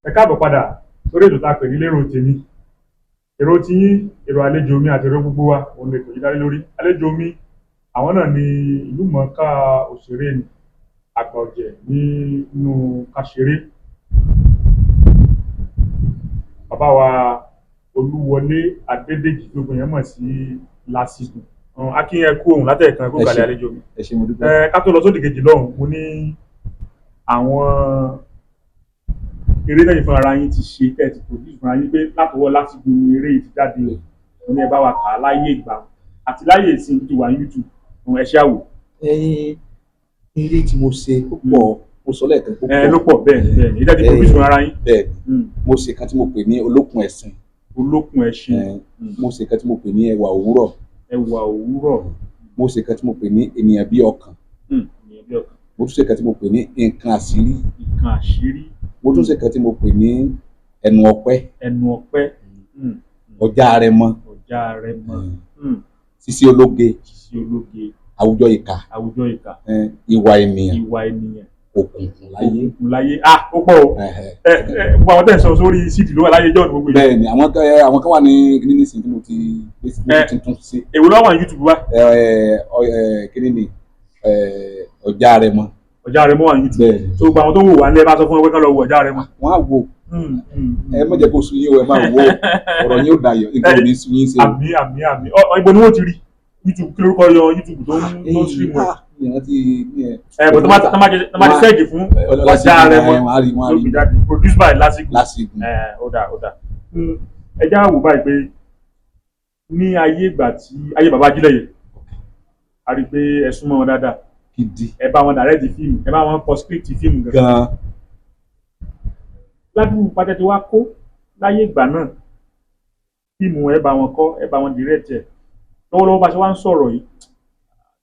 Ẹ káàbọ̀ padà sórí ètò tá a pè ní lérò tèmi. Èrò tí yín èrò àlejò mi àti èrò gbogbo wa òun lè tò yí dálé lórí. Àlejò mi àwọn náà ni ìlú mọ̀ọ́ká òṣèré ni àgbà ọ̀jẹ̀ nínú káṣeré. Bàbá wa Olúwọlé Adédèjì tó gbìyànjú mọ̀ sí lásìkò. Akínyẹn kú òun látẹ̀ẹ̀kan kó kalẹ̀ àlejò mi. Ẹ ṣé mo dúpẹ́. Ká tó lọ sódì kejì lọ́hùn mo ní àwọn eré lẹ́yìn fún ara yín ti ṣe tẹ́ẹ̀tì produce fún ara yín pé látọwọ́ láti gun eré ti jáde rẹ̀ ní ẹ bá wa kà á láyé ìgbà àti láyé ìsìn tó wà ní YouTube ẹ ṣe àwò. Eré tí mo ṣe ó pọ̀ mo sọ lẹ́ẹ̀kan ó pọ̀. Ló pọ̀ bẹ́ẹ̀ ní ìdájí produce fún ara yín. Bẹ́ẹ̀ mo ṣe kan tí mo pè ní olókun ẹ̀sìn. Olókun ẹ̀sìn. Mo ṣe kan tí mo pè ní ẹwà òwúrọ̀. Ẹwà òwúrọ̀. Mo ṣe kan tí mo pè ní ènìyàn bí ọkàn. Ènìyàn bí ọkàn. Mo tún ṣe kan tí mo pè ní nǹkan àṣírí. Nǹkan àṣírí. Mo tún ṣe kan tí mo pè ní ẹnu ọpẹ́. Ẹnu ọpẹ́. Ọjà Àrẹ̀mọ. Ọjà Àrẹ̀mọ. Sísí ológe. Sísí ológe. Àwùjọ ìkà. Àwùjọ ìkà. Ìwà ènìyàn. Ìwà ènìyàn. Òkùnkùn láyé. Òkùnkùn láyé. Ó pọ̀ o. Gbogbo àwọn tẹ̀ sọ sórí síìtì ló wà láyé jọ́ọ̀nù gbogbo yìí. Bẹ́ẹ̀ni àwọn kan wà ní kíní nísìnyí tí mo ti tún sí. Èwo ló wà ní YouTube wa. Kíní ni Ọjà Àrẹ̀mọ. Ọjà Àrẹ̀mọ wà ní YouTube. So gbogbo àwọn tó wò wá ní ẹ bá sọ fún ẹ pé kán lọ wo Ọjà Àrẹ̀mọ. Wọ́n á wo ẹ má jẹ́ kó sun yín o ẹ máa wo ọ̀rọ̀ yín ó dayọ̀ nǹkan ò ní sun yín ṣe. Àmín. Ibo ni wọ́n ti rí YouTube kí lórúkọ yọ YouTube tó ń stream rẹ̀. Bọ̀ tó máa ti sẹ́ẹ̀kì fún Ọjà Àrẹ̀mọ ló fi jáde produced by Lásìkò. Ó dà. Ẹ já wò báyìí pé ní ayé ìgbà tí ayé bàbá Ajílẹ̀yẹ a rí i pé ẹ súnmọ́ wọn dáadáa. Ẹ bá wọn direct fíìmù ẹ bá wọn kọ script fíìmù gan. Ládùúgbò pàtẹ́tí wá kó láyé ìgbà náà fíìmù ẹ bá wọn kọ ẹ bá wọn direct ẹ lọ́wọ́lọ́wọ́ bá ṣe wá ń sọ̀rọ̀ yìí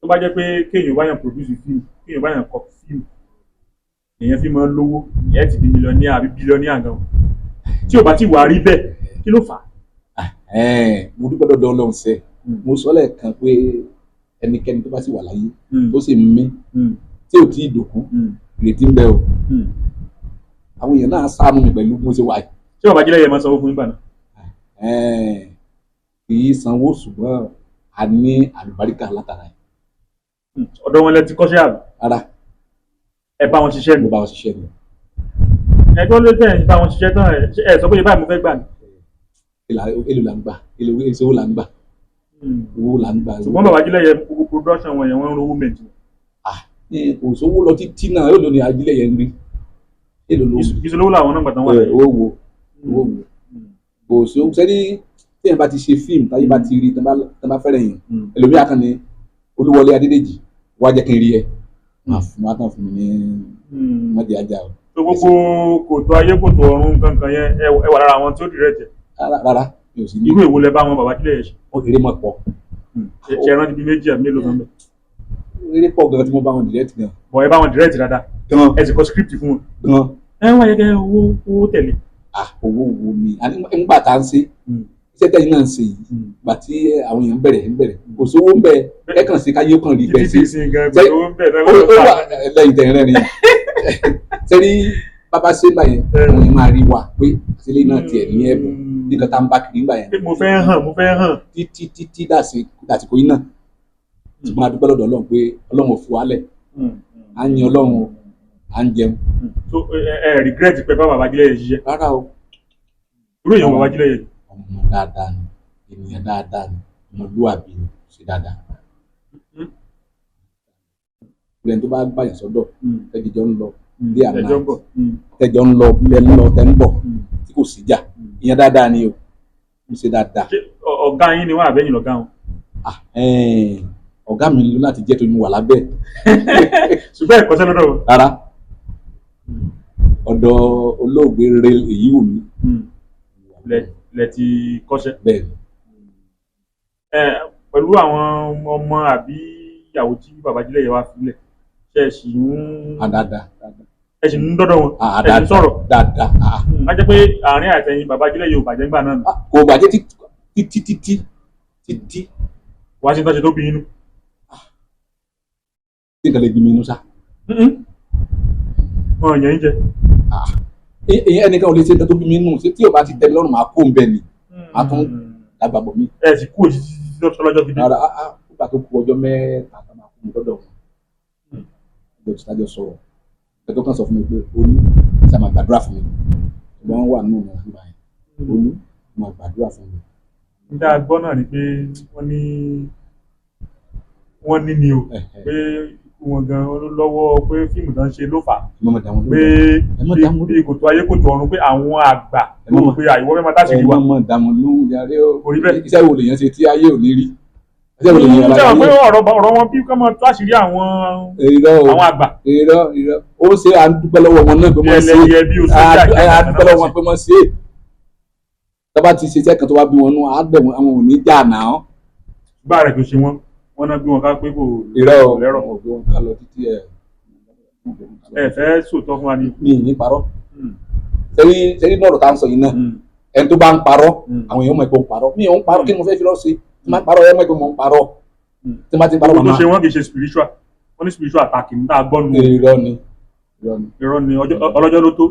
tó bá jẹ́ pé kéèyàn bá yàn produce fíìmù kéèyàn bá yàn kọ fíìmù èèyàn fi máa ń lówó ẹ ti di mílíọ̀nìyà àbí bílíọ̀nìyà gan. tí ò bá ti wà rí bẹ́ẹ̀ kí ló fà á. Mo dúpẹ́ dọ́dọ̀ Ọlọ́run sẹ́ mo sọ lẹ́ẹ̀kan pé ẹnikẹ́ni tó bá sì wà láyé tó sì ń mí tí ò tí ì dòkú ìrètí ń bẹ o àwọn èèyàn náà ṣàánú mi pẹ̀lú bí mo ṣe wà yìí. ṣé bàbá Ajílẹ̀yẹ máa sanwó fún yín bàná. kì í sanwó ṣùgbọ́n a ní àlùbáríkà látara ẹ̀. ọ̀dọ̀ wọn lẹ ti kọ́ṣẹ́ àbí. rárá ẹ bá wọn ṣiṣẹ́ mo ni. bá wọn ṣiṣẹ́ ni. ẹgbẹ́ ló tẹ̀ ẹ bá wọn ṣiṣẹ́ tán ẹ sọ pé báyìí mo fẹ́ gbà ní. èlò là ń gbà èso là ń gbà owó là ń gbà. ṣùgbọ́n bàbá Ajílẹ̀yẹ gbogbo production wọn yẹn wọ́n ń rówó mẹ́tì. kò sówó lọ títí náà yóò lò ní Ajílẹ̀yẹ ń rí èlò ló wù. ìṣòlówó làwọn náà gbàtàn wà láyé. owó wo kò sí sẹ́ni tí èèyàn bá ti ṣe fíìmù táyé bá ti rí tán bá fẹ́rẹ̀ yẹn ẹlòmíà kan ní Olúwọlé Adédèjì wá jẹ́ kí n rí ẹ máa tán fún mi ní mọ́jì ajá o. tó gbogbo kòtò ayé kòtò ọ̀run kankan yẹn ẹ wà lára àwọn tí ó dìrẹ́ jẹ. rárá mi ò sí ní. irú èwo lẹ bá wọn bàbá Ajílẹ̀yẹ ṣe. ó eré mọ̀ pọ̀. ṣe rántí bíi méjì àbí mélòó kan bẹ́ẹ̀. eré pọ̀ gan tí mo bá wọn direct gan. bọ̀ ẹ bá wọn direct dáadáa. gan ẹ sì kọ script fún wọn. gan. ẹ wọ́n yẹ kẹ́ owó tẹ̀lé. owó wo ni nígbà tá à ń ṣe iṣẹ́ tẹ́yìn náà ń ṣe yìí gbà tí àwọn èèyàn bẹ̀rẹ̀ kò sówó ń bẹ ẹ kàn sí káyé kan rí bẹ́ẹ̀ sí lẹ́yìn tẹ̀yìn rẹ̀ ni sẹ́rí bàbá ṣe ń bà yẹn àwọn èèyàn máa rí wa pé àṣìlẹ̀ náà tiẹ̀ ní ẹ̀bùn nǹkan tá à ń bá kiri ń bà yẹn. mo fẹ́ hàn. títí dàsìkò yìí náà ṣùgbọ́n a dúpẹ́ lọ́dọ̀ Ọlọ́run pé Ọlọ́run ò fi wálẹ̀ à ń yin Ọlọ́run à ń jẹun. so ẹ regret pé bá bàbá Ajílẹ̀yẹ ṣiṣẹ́. rárá o. irú èèyàn bàbá Ajílẹ̀yẹ. ọmọ dáadáa ni ènìyàn dáadáa ni ọmọlúwàbí ni ṣe dáadáa. ìrìn tó bá gbàyàn sọ́dọ̀ tẹjọ ń lọ dé àná tẹjọ ń lọ tẹ ń bọ̀ tí kò sí jà ìyẹn dáadáa ni o ń ṣe dáadáa. ọ̀gá yín ni wọ́n àbẹ́yìn lọ́gá wọn. ọ̀gá mi ló láti jẹ́ tó ní wà lábẹ́. ṣùgbọ́n ẹ̀kọ́ṣẹ́ lọ́dọ̀ wọn. rárá ọ̀dọ̀ olóògbé rẹ èyí wù mí. lẹ ti kọ́ṣẹ́. bẹ́ẹ̀ni. pẹ̀lú àwọn ọmọ àbí ìyàwó tí bàbá Ajílẹ̀yẹ wá sílẹ̀ ṣe é sì ń. dáadáa. ẹ sì ń dọ́dọ̀ wọn. ẹ sì ń sọ̀rọ̀. dáadáa. a jẹ́ pé àárín àtẹ̀yìn bàbá Ajílẹ̀yẹ ò bàjẹ́ ńgbà náà. kò bàjẹ́ títí. wàá ṣe tán ṣe tó bí inú. tí nǹkan lè gbin mi inú sá. wọn yẹn ń jẹ. ẹnìkan ò lè ṣe nǹkan tó bí mi inú tí ò bá ti tẹ́ mi lọ́rùn máa kó ń bẹ ni máa tún dàgbà bọ̀ mí. ẹ sì kú òṣìṣẹ́ lọ́jọ́ gidi. rárá nígbà tó kú ọjọ́ mẹ́ta tó máa kú mi lọ́dọ̀ wọn. ìjọba ti dájọ́ sọ̀rọ̀ ẹgbẹ́ kan sọ fún mi pé Olú ṣe máa gbàdúrà fún mi wọ́n wà nínú ìrìn àgbà yẹn Olú máa gbàdúrà fún mi. nígbà gbọ́ náà ni pé wọ́n ní ni o pé wọn gan lọ́wọ́ pé fíìmù náà ṣe ló fà pé bí kòtò ayé kòtò ọ̀run pé àwọn àgbà ló pé àìwọ́ fẹ́ máa táṣìírí wa. ẹ mọ̀ dàmú lóhùn yàrá orí bẹ́ẹ̀. iṣẹ́ wo lèèyàn ṣe tí ayé ò ní rí. iṣẹ́ wo lèèyàn ṣe pé ọ̀rọ̀ wọn bí kọ́ mọ́ táṣìírí àwọn àgbà. irọ́ ó ṣe à ń dúpẹ́ lọ́wọ́ wọn náà pé wọ́n ṣe à ń dúpẹ́ lọ́wọ́ wọn pé wọ́n ṣe tọ́ba ti ṣe iṣẹ́ kan tó wá bí wọn nú àgbẹ̀ àwọn ò ní jà náà. bá rẹ̀ tó ṣe wọ́n náà gbé wọn ká pé kò lẹ́rọ̀ ògbé wọn ká lọ títí ẹ fẹ́ sòótọ́ fún wa ni. mi ì ní parọ́ sẹ́rí náà ọ̀rọ̀ tá à ń sọ yìí náà ẹni tó bá ń parọ́ àwọn èèyàn mọ̀ pé ó ń parọ́ mi ò ń parọ́ kí ni mo fẹ́ fi lọ́ọ́ ṣe tí máa parọ́ ẹ mọ̀ pé mo ń parọ́ tí máa ti parọ́ màmá. tó ṣe wọ́n kì í ṣe spiritual wọ́n ní spiritual attack ní tá a gbọ́ nù. irọ́ ni ọlọ́jọ́ ló tó.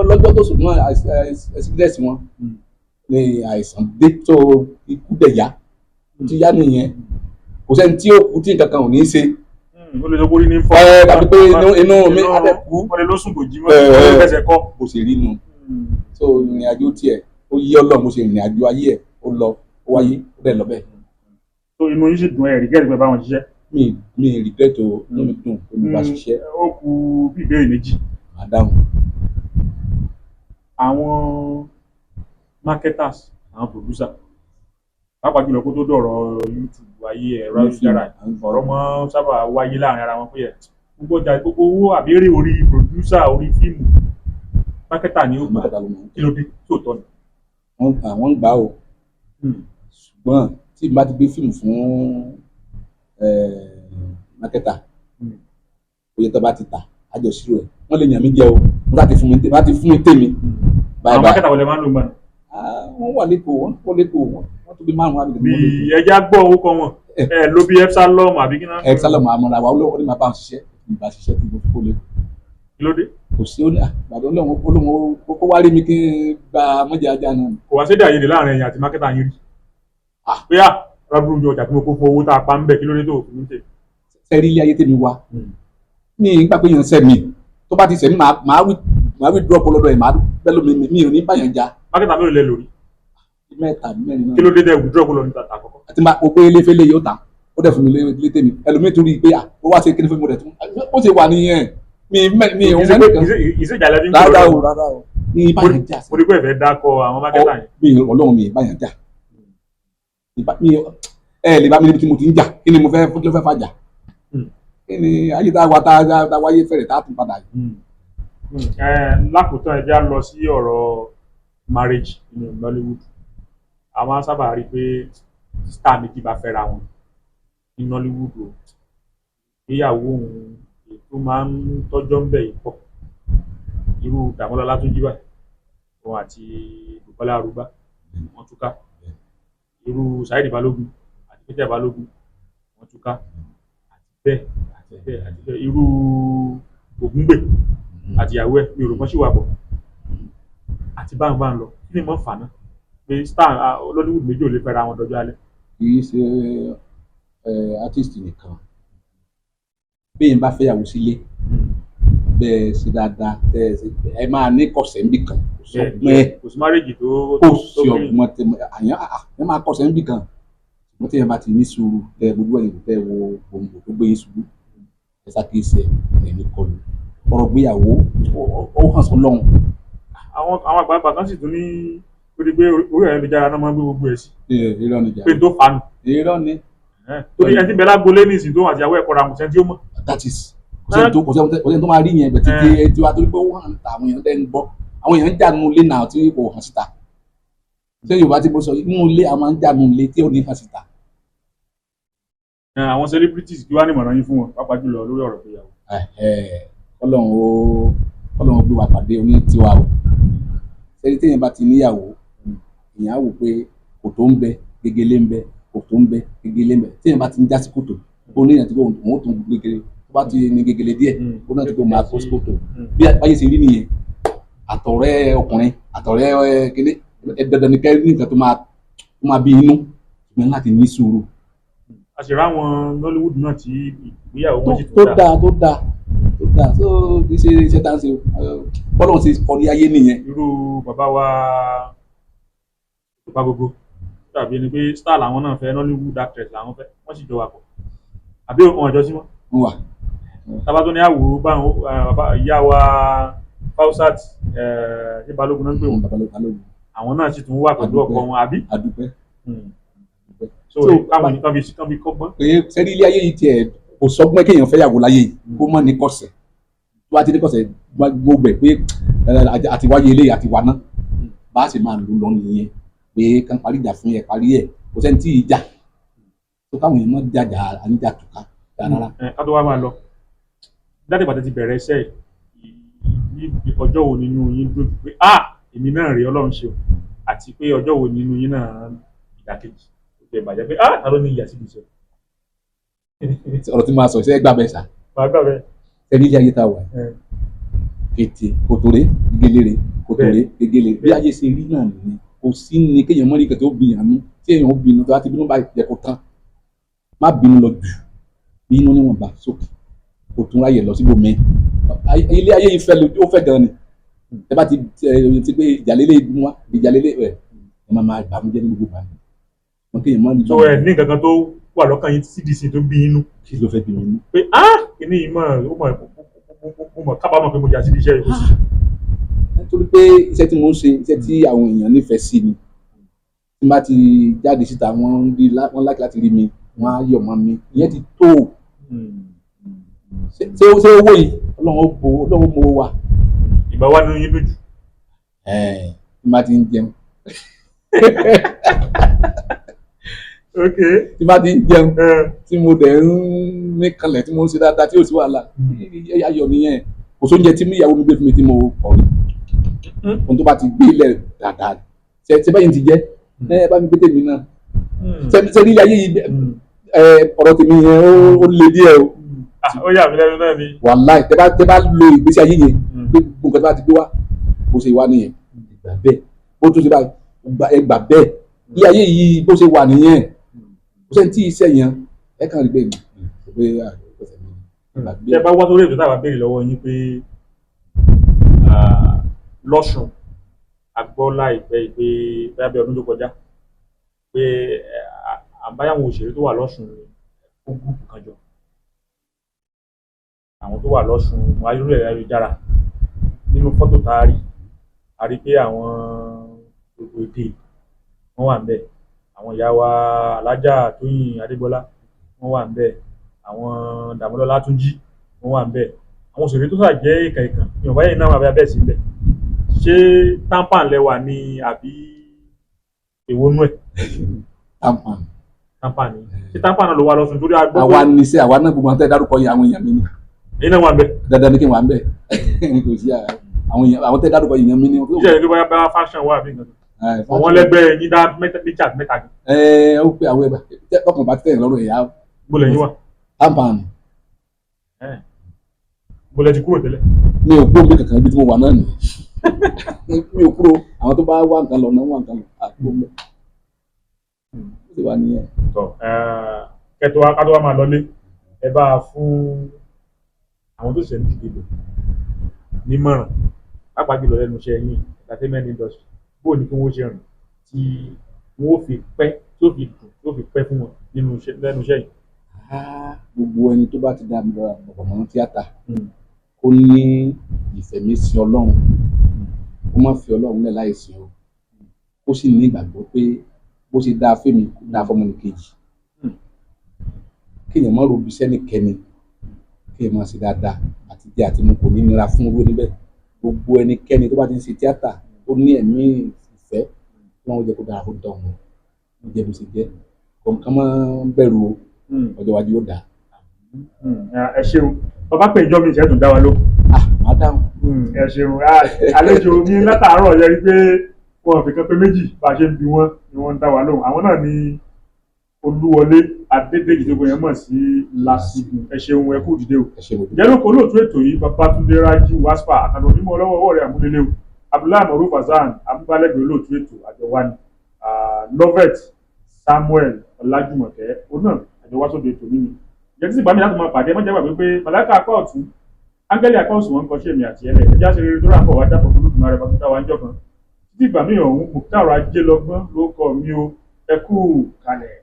ọlọ́jọ́ tó sùn náà ẹ̀sìkídẹ́sì wọn ni àìsàn dé tó ikú dẹ̀ yá tí yá nìyẹn kò sẹ́ni tí ó kú tí nǹkan kan ò ní í ṣe. ó lè sọ pé orí ní fọ́. tàbí pé inú mi abẹ́ kú. wọ́n lè lọ sùn kò jí mọ́ ẹ̀ fẹsẹ̀ kọ́. kò sì rí nu so ìrìn àjò tiẹ̀ ó yí Ọlọ́run mo ṣe ìrìn àjò ayé ẹ̀ ó lọ ó wáyé ó dẹ̀ lọ bẹ́ẹ̀. so inú yín sì dùn ẹ̀ regret pé báwọn ṣiṣẹ́. mi regret o inú mi dùn pé mo bá ṣiṣẹ́. ó kù bí ìbéèrè méjì. àdáhùn. àwọn marketers àwọn producer pàápàá jùlọ kó tó dọ̀rọ̀ YouTube ayé ẹ̀rọ ayélujára ọ̀rọ̀ mọ́ sábà wáyé láàrin ara wọn pé ẹ̀ gbogbo ọjà gbogbo owó àbẹ́rẹ́ orí producer orí fíìmù marketer ni ó gbà kí ló dé tí ò tọ́ ni. wọ́n ń gbà o ṣùgbọ́n tí n bá ti gbé fíìmù fún marketer oye tó bá ti tà àjọṣírò ẹ̀ wọ́n lè yàn mí jẹ o wọ́n ti fún mi tèmi àwọn mákẹ́tà wọlé máa ń lò mọ́ wọ́n wà lẹ́kọ̀ọ́ wọ́n tó bí márùn-ún àbí bí ẹja gbọ́ orúkọ wọn ló bí Epsilon àbí kí náà. Epsilon àmọ́ra wa ó ní máa bá wọn ṣiṣẹ́ ìgbà ṣiṣẹ́ tí mo fi kó lé. kí ló dé. kò sí ó ní àgbàdo olóhùn kó wá rí mi kí n gba mọ́jà ajá náà. kò wá sédè àyèdè láàrin ẹ̀yìn àti mákẹ́tà yín rí. pé rábùrù mi ọjà tí mo kó fún owó tá a pa ń bẹ̀ kí ló dé tó òfin tè. sẹ́rí ilé ayé tèmi wá mi ì gbà pé yẹn sẹ́ mi tó bá ti sẹ́ mi máa wí drop lọ́dọ̀ ẹ̀ máa bẹ́ lómi mi ò ní báyàn já. mákẹ́tà mélòó lẹ lórí. mẹ́ta mẹ́rin náà. kí ló dé dẹ́ withdraw lọ ní tata àkọ́kọ́. àti máa o pé eléfélé yóò tà ó dẹ̀ fún mi lé tèmi ẹlòmíì torí pé ó wá ṣe kíni fún mi rẹ̀ tún ó ṣe wà nìyẹn mi ò mẹ́rin kan. ìṣèjàlẹ̀ ní rárá o ní báyàn já sí. mo rí pé ẹ̀fẹ̀ dákọ̀ àwọn mákẹ́tà yẹn. mi ọlọ́run mi báyàn já ẹ lè bá mi níbi tí mo ti ń jà kí ni mo fẹ́ kí ló fẹ́ fàjà kí ni ayé tá a wá tá a wáyé fẹ́rẹ̀ tá a tún padà yìí. lákòótán ẹ já lọ sí ọ̀rọ̀ marriage nínú Nollywood a máa sábà rí i pé star méjì bá fẹ́ra wọn ní Nollywood o ìgbéyàwó òun ètò máa ń tọ́jọ́ ń bẹ̀ yìí pọ̀ irú Dàmọ́lá Látúnjí báyìí òun àti Bùkọ́lá Arúgbá wọ́n túká irú Saheed Balógun àti Peter Balógun wọ́n túká àti bẹ́ẹ̀ irú Ògúngbè àti ìyàwó ẹ̀ mi ò rò wọ́n sì wà pọ̀ àti báńbáń lọ kí ni mo fà náà pé star Hollywood méjì ò lè fẹ́ra wọn dọjọ́ alẹ́. kì í ṣe artist nìkan bẹ́ẹ̀ bá fẹ́yàwó sílé bẹ́ẹ̀ ṣe dáadáa ẹ máa ní kọ̀sẹ̀ níbì kan kò sí márèjì tó sí ọgbọ́n àyàn ẹ máa kọ̀sẹ̀ níbì kan wọ́n tẹ̀yẹ̀ bá ti ní sùúrù tẹ gbogbo ẹ̀yìn tẹ wo gbòǹgbò tó gbé yín ṣubú ẹ ṣàkíyèsí ẹ̀ ní kọlù ọ̀rọ̀ gbéyàwó ó hàn sọ lọ́hùn. àwọn àgbààgbà kan sì tún ní torí pé orí ayélujára náà máa ń gbé gbogbo ẹ̀ sí. irọ́ ni jà pé tó fanu. irọ́ ni. torí ẹni tí bẹ́ẹ̀ lágbolé ní ìsìn tó àti àwọ̀ ẹ̀kọ́ ra mùsẹ́ tí ó mọ̀. that is kò sẹ́ni tó máa rí yẹn bẹ̀tẹ̀ tí ẹ ti wá torí pé ó hàn ta àwọn èèyàn lẹ́nu gbọ́ àwọn èèyàn ń jà nínú ilé náà tí kò hàn síta ṣé Yorùbá ti bó sọ nínú ilé àwọn ń jà nínú ilé tí ò ní hàn síta. àwọn celebrities kí wàá ní ìmọ̀ràn yín fún wọn pàápàá jùlọ lórí ọ̀rọ̀ ìgbéyàwó. Ọlọ́run gbé wa pàdé oní tiwa o ṣẹ́ni téèyàn bá ti níyàwó èèyàn á wò pé kòtò ń bẹ gegele ń bẹ kòtò ń bẹ gegele ń bẹ téèyàn bá ti ń já sí kòtò ó ní ìyàtí pé òun ó tún gegele tó bá ti ní gegele díẹ̀ ó náà ti pé máa kó sí kòtò bí báyé ṣe rí nìyẹn àtọ̀rẹ́ ọkùnrin àtọ̀rẹ́ kéde dandan ní kẹ́rin nǹkan tó máa bí inú ìgbẹ́ láti ní sùúrù. a sì ráwọn Nollywood náà tí ìgbéyàwó wọn sì tó dáa so kì í ṣe iṣẹ́ tá à ń ṣe bọ́lọ̀ ṣe kọrí ayé nìyẹn. irú bàbá wa bàbá gbogbo tàbí ẹni pé star làwọn náà fẹ́ Nollywood actress làwọn fẹ́ wọ́n sì jọ wà pọ̀ àbí wọn jọ sí mọ́. wọ́n wà. tábà tó ní àwòrán báwọn ìyá wa Fausat ṣé Balógun náà ń pè wọ́n àwọn náà sì tún wà pẹ̀lú ọkọ wọn àbí. àdúpẹ́. so káwọn nìkan fi kọ́gbọ́n. pé sẹ́rí ilé ayé yìí tiẹ̀ kò sọ́gbọ́n kéèyàn fẹ́ yàwó láyé kó mọ́ ní kọ̀sẹ̀ tó bá ti ní kọ̀sẹ̀ gbogbo ẹ̀ pé àti wáyé eléyìí àti wà náà bá a sì máa lò lọ nìyẹn pé kán parí ìjà fún yẹn parí ẹ̀ kò sẹ́ni tí ì jà tó káwọn èèyàn mọ́ jàjà àníjà tùkà rárá. ká tó wá máa lọ jáde pàtẹ́ ti bẹ̀rẹ̀ iṣẹ́ yìí ọjọ́ wo nínú yín dúró pé èmi náà rí Ọlọ́run ṣe o àti pé ọjọ́ wo nínú yín náà ìdàkejì ó jẹ ìbàjẹ́ pé ta ló ní ìyà síbi iṣẹ́. ọ̀rọ̀ tí máa sọ iṣẹ́ gbà bẹ́ẹ̀ sà. gbà bẹ́ẹ̀. ẹni ilé ayé ta wà ètè kòtòrè gegele kòtòrè gegele bí ayé ṣe rí náà nìyẹn kò sí ní kéèyàn mọ́ ní kẹ̀tẹ́ ó bìyàn nú tí èèyàn ó bínú tó láti bínú bá yẹ kó tán má bínú lọ jù bínú níwọ̀nba sókè kò tún ráyè lọ síbò mí ilé ayé yìí ó fẹ́ gan ni ẹ bá ti pé ìjàlélẹ̀ ìdùnnú wa ìjàlélẹ̀ ẹ máa bàmújẹ́ ní gbogbo bàmí wọn kéèyàn mọ́ ní. so ẹ ní nǹkan kan tó wà lọ́kàn yín CDC tó bí inú. kí ló fẹ́ bí mi nú. pé kíní yìí mo mọ̀ kábàámọ̀ pé mo jà sí iṣẹ́ yìí. nítorí pé iṣẹ́ tí mo ń ṣe iṣẹ́ tí àwọn èèyàn nífẹ̀ẹ́ sí ni tí n bá ti jáde síta wọ́n láti láti rí mi wọ́n á yọ̀ mọ́ mi ìyẹn ti tó ṣé owó yìí Ọlọ́run mọ wa. ìgbà wa nínú yín lójú. tí n bá ti ń jẹun. tí bá ti ń jẹun tí mo dẹ̀ ń ní kalẹ̀ tí mo ń ṣe dáadáa tí ò sí wàhálà ayọ̀ nìyẹn kò sóúnjẹ tí ìyàwó mi gbé fún mi tí mo kọ̀ rí ohun tó bá ti gbé ilẹ̀ dáadáa ṣe báyìí ti jẹ́ ẹ bá mi gbé tèmi náà ṣe rí ilé ayé yìí ọ̀rọ̀ tèmi yẹn ó le díẹ̀ o. Ó yà mí lẹ́nu náà ni. wàláì tẹ bá lo ìgbésí ayé yẹn pé gbogbo nǹkan tó bá ti gbé wá bó ṣe wà nìyẹn ìgbà bẹ́ẹ̀ bó tún ṣe báyìí ẹgbà bẹ́ẹ̀ ilé ayé yìí bó ṣe wà nìyẹn kò sẹ́ni tí iṣẹ́ yẹn ẹ kàn rí bẹ́ẹ̀ ẹ bá wá sórí ètò táwa béèrè lọ́wọ́ yín pé lọ́sùn agbọ́ láìpẹ́ pé bóyá bí ọdún tó kọjá pé àbáyáwọn òṣèré tó wà lọ́sùn ó gúrùpù kan jọ àwọn tó wà lọ́sùn ayélujára nínú fọ́tò tá a rí pé àwọn gbogbo èdè wọ́n wà ń bẹ̀ àwọn ìyá wa alájà Tóyìn Adégbọlá wọ́n wà ń bẹ̀ àwọn Dàmọ́lọ́lá Túnjí wọ́n wà ń bẹ̀ àwọn òṣèré tó sà jẹ́ ìkànnì ìwọ̀nba yẹn náà wà bẹ́ẹ̀ sí bẹ̀ ṣé tampan lẹ́wà ni àbí èwo nú ẹ̀. tampan ni ṣé tampan náà ló wà lọ́sùn torí agbọ́. àwa ní sẹ́ àwa náà gbogbo àwọn tẹ́ dárúkọ yìí àwọn èèyàn mi ni. èyí náà wà ń bẹ̀. dandan ni kí n wà ń bẹ̀ kò sí àwọn tẹ́ dárúkọ yìí èèyàn mi ni. ṣé ẹni tó bá fashion wà bí nǹkan àwọn lẹ́gbẹ́ yín dá mẹ́ta ni. ó pé àwọn ẹgbẹ́ ọkàn bá tẹ̀yìn lọ́rùn ẹ̀yà. bó lẹ́yìn wà. tampan ni. bó lẹ́ ti kúrò tẹ́lẹ̀. mi ò kúrò bí kankan ibi tí mo wà náà nìyẹn mi ò kúrò àwọn tó bá wà nǹkan lọ náà wà nǹkan lọ àkúrò mẹ ó sì wà nìyẹn. kẹtọ akátó wa máa lọlé ẹ bá a fún àwọn tó ṣẹ̀ ń dìde nímọ̀ràn pàápàá jùlọ lẹ́nu iṣẹ́ yín entertainment industry bó ní kí wọ́n ṣe rìn tí wọ́n fi pẹ́ tó fi dùn tó fi pẹ́ fún wọn lẹ́nu iṣẹ́ yìí. gbogbo ẹni tó bá ti dá mi lọ ọ̀pọ̀ mọ́ tíátà kó ní ìfẹ̀mísí Ọlọ́run kó má fi Ọlọ́run lẹ̀ láì sìn o kó sì ní ìgbàgbọ́ pé bó ṣe dáa fẹ́mi kó dáa fọmọnìkejì kéèyàn má robi sẹ́nìkẹ́ni kéèyàn má ṣe dáadáa àti jẹ àti mu kò ní nira fún owó níbẹ̀ gbogbo ẹnikẹ́ni tó bá ti ń ṣe tíátà ó ní ẹ̀mí ìfẹ́ tí wọ́n jẹ́ kó dáa fún tọ̀hún ó jẹ́ bó ṣe jẹ́ kọ̀ọ̀kan máa ń bẹ̀rù o ọjọ́ iwájú yóò dáa. ẹ ṣeun bàbá pé ìjọ mi ìṣẹ́ tún dá wa ló. má dáhùn. ẹ ṣeun àlejò mi látàárọ̀ yẹ pé wọn fi kan pé méjì bá a ṣe ń bi wọn ni wọ́n ń dá wa lóhùn àwọn náà ni Olúwọlé Adédèjì tó gbẹ̀yẹ̀ mọ̀ sí Lásìgbò ẹ ṣeun ẹ kú dìde o. jẹ́rú kó lóòtú ètò yìí Babátúndé Rájí Wáspà àtàlọ́ onímọ̀ ọlọ́wọ́ rẹ̀ àmúlélé o Abdullahi Maruf Hasan amúgbálẹ́gbẹ̀ẹ́ olóòtú ètò àjọwani Lovet Samuel Ọlájúmọ̀kẹ́ òun náà àjọwásóde ètò nínú jẹ́ tí sì bá mi láti máa pàdé mọ́jà gbàgbé pé màláìka apá ọ̀tún áńgẹ́lì apá òsì wọn ń kọ́ṣẹ́ mi àti ẹlẹ́ ẹ̀já ṣe rere tó rà ń bọ̀ wá jápọ̀ fún lùdùmá rẹ̀ bàtúntà wa ń jọ̀kan títí ìgbà míì ọ̀hún Mùkútàrọ̀ Ajélọgbọ́n ló kọ́ mi o ẹ kú kalẹ̀.